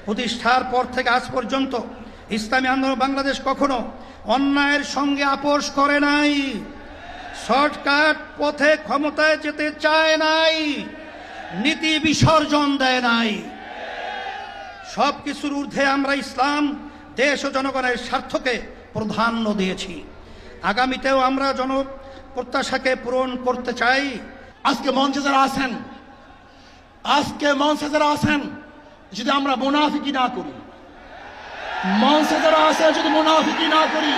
প্রতিষ্ঠার পর থেকে আজ পর্যন্ত ইসলামী আন্দোলন বাংলাদেশ কখনো অন্যায়ের সঙ্গে আপোষ করে নাই, শর্টকাট পথে ক্ষমতায় যেতে চায় নাই, নীতি বিসর্জন দেয় নাই। সব কিছুর ঊর্ধ্বে আমরা ইসলাম, দেশ ও জনগণের স্বার্থকে প্রাধান্য দিয়েছি। আগামীতেও আমরা জনপ্রত্যাশাকে পূরণ করতে চাই। আজকে মঞ্চে যারা আছেন যদি আমরা মুনাফিকি না করি, মঞ্চে যারা আছেন যদি মুনাফিকি না করি,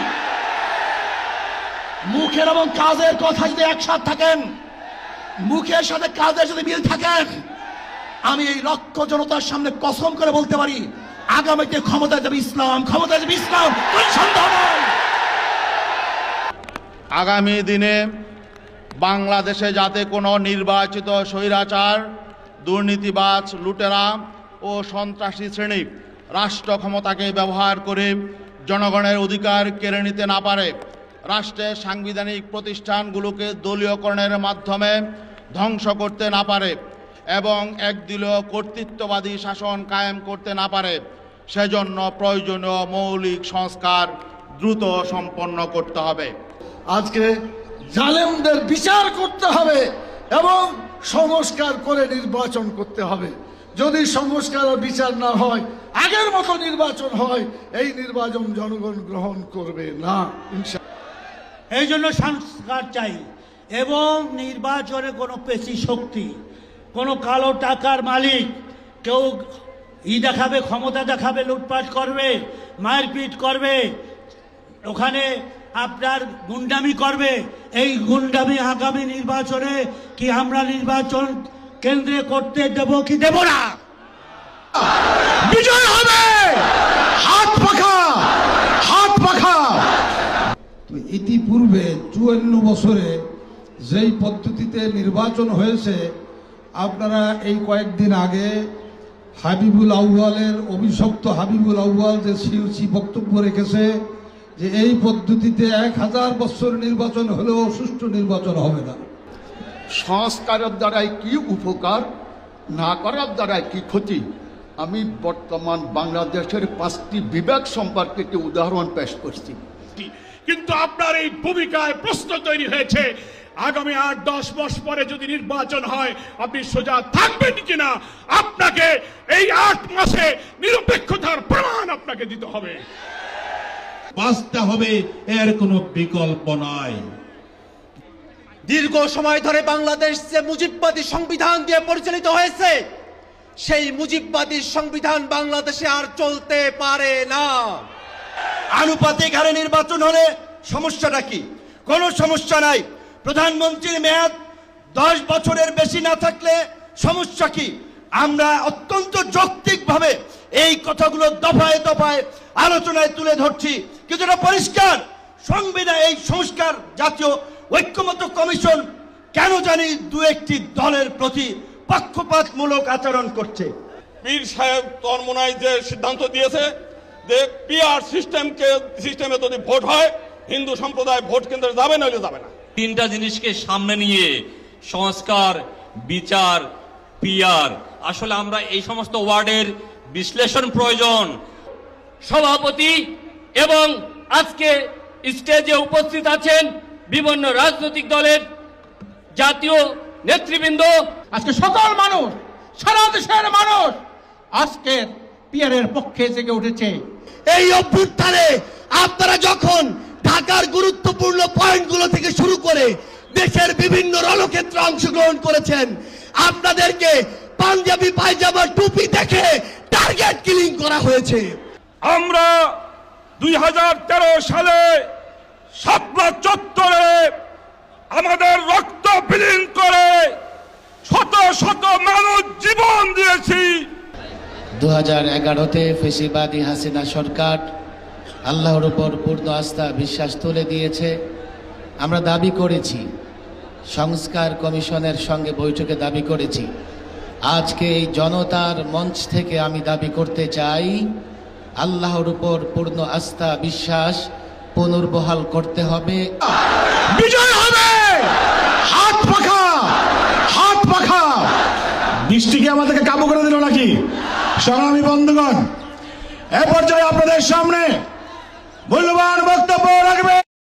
মুখের এবং কাজের কথা যদি একসাথে থাকেন, মুখের সাথে কাজের যদি মিল থাকেন, আমি এই লক্ষ জনতার সামনে কসম করে বলতে পারি আগামীতে ক্ষমতায় যাবে ইসলাম, ক্ষমতায় যাবে ইসলাম, কোনো সন্দেহ নাই। আগামী দিনে বাংলাদেশে যাতে কোনো নির্বাচিত স্বৈরাচার, দুর্নীতিবাজ, লুটেরা ও সন্ত্রাসী শ্রেণী রাষ্ট্র ক্ষমতাকে ব্যবহার করে জনগণের অধিকার কেড়ে নিতে না পারে, রাষ্ট্রের সাংবিধানিক প্রতিষ্ঠানগুলোকে দলীয়করণের মাধ্যমে ধ্বংস করতে না পারে এবং একদলীয় কর্তৃত্ববাদী শাসন কায়েম করতে না পারে, সেজন্য প্রয়োজনীয় মৌলিক সংস্কার দ্রুত সম্পন্ন করতে হবে। আজকে জালেমদের বিচার করতে হবে এবং সংস্কার করে নির্বাচন করতে হবে। যদি সংস্কার ও বিচার না হয়, আগের মতো নির্বাচন হয়, এই নির্বাচন জনগণ গ্রহণ করবে না ইনশাআল্লাহ। এই জন্য সংস্কার চাই এবং নির্বাচনে কোনো পেশি শক্তি, কোনো কালো টাকার মালিক কেউ দেখাবে, ক্ষমতা দেখাবে, লুটপাট করবে, মারপিট করবে, ওখানে আপনার গুন্ডামি করবে। এই গুন্ডামি আগামী নির্বাচনে কি আমরা নির্বাচন কেন্দ্রে করতে দেব কি দেব না? বিজয় হবে হাত পাখা। ইতিপূর্বে 54 বছরে যেই পদ্ধতিতে নির্বাচন হয়েছে, আপনারা এই কয়েকদিন আগে হাবিবুল আউয়ালের অভিশপ্ত হাবিবুল আউয়াল যে সিউসি বক্তব্য রেখেছে যে এই পদ্ধতিতে 1000 বছর নির্বাচন হলেও সুষ্ঠু নির্বাচন হবে না। সংস্কারের দ্বারাই কি উপকার, না করার দ্বারাই কি ক্ষতি, আমি বর্তমান বাংলাদেশের 5টি বিভাগ সম্পর্কে একটি উদাহরণ পেশ করছি। কিন্তু আপনার এই ভূমিকায় প্রশ্ন তৈরি হয়েছে, আগামী 8-10 মাস পরে যদি নির্বাচন হয় আপনি সোজা থাকবেন কিনা? আপনাকে এই 8 মাসে নিরপেক্ষতার প্রমাণ আপনাকে দিতে হবে, বাঁচতে হবে, এর কোনো বিকল্প নাই। দীর্ঘ সময় ধরে বাংলাদেশ যে মুজিববাদী সংবিধান দিয়ে পরিচালিত হয়েছে, সেই মুজিববাদী সংবিধান বাংলাদেশে আর চলতে পারে না। আনুপাতিক হারে নির্বাচন হলে সমস্যাটা কি? কোনো সমস্যা নাই। প্রধানমন্ত্রীর মেয়াদ 10 বছরের বেশি না থাকলে সমস্যা কি? আমরা অত্যন্ত যৌক্তিকভাবে এই কথাগুলো দফায় দফায় আলোচনায় তুলে ধরছি, কিন্তু এটা পরিষ্কার সংবিধান এই সংস্কার জাতীয় ঐক্যমত্য কমিশন কেন জানি 2-1টি দলের প্রতি পক্ষপাতমূলক আচরণ করছে। পীর সাহেব তরমোনাই যে সিদ্ধান্ত দিয়েছে যে পিআর সিস্টেমে যদি ভোট হয়, হিন্দু সম্প্রদায় ভোট কেন্দ্রে যাবে, নইলে যাবে না। 3টা জিনিসকে সামনে নিয়ে সংস্কার, বিচার, পিআর, আসলে আমরা এই সমস্ত ওয়ার্ডের বিশ্লেষণ প্রয়োজন। সভাপতি এবং আজকে স্টেজে উপস্থিত আছেন বিভিন্ন রাজনৈতিক দলের জাতীয় নেতৃবৃন্দ, আজকে সকল মানুষ, সারা দেশের মানুষ আজকে পিআরের পক্ষে জেগে উঠেছে। এই অভ্যুত্থানে আপনারা যখন ঢাকার গুরুত্বপূর্ণ পয়েন্টগুলো থেকে শুরু করে দেশের বিভিন্ন রণক্ষেত্রে অংশগ্রহণ করেছেন, আপনাদেরকে পাঞ্জাবি পায়জামা টুপি দেখে টার্গেট কিলিং করা হয়েছে। আমরা 2013 সালে শাপলা চত্বরে আমাদের রক্ত বিলীন করে শত শত মানুষ জীবন দিয়েছি। 2011-তে ফেসিবাদী হাসিনা সরকার আল্লাহর উপর পূর্ণ আস্থা বিশ্বাস তুলে দিয়েছে। আমরা দাবি করেছি, সংস্কার কমিশনের সঙ্গে বৈঠকে দাবি করেছি। আজকে এই জনতার মঞ্চ থেকে আমি দাবি করতে চাই, আল্লাহর উপর পূর্ণ আস্থা বিশ্বাস পুনর্বহাল করতে হবে। বিজয় হবে হাত পাখা। বৃষ্টি কি আমাদেরকে কাবু করে দিল নাকি? সংগ্রামী বন্ধুগণ, এ পর্যায়ে আপনাদের সামনে মূল্যবান বক্তব্য রাখবেন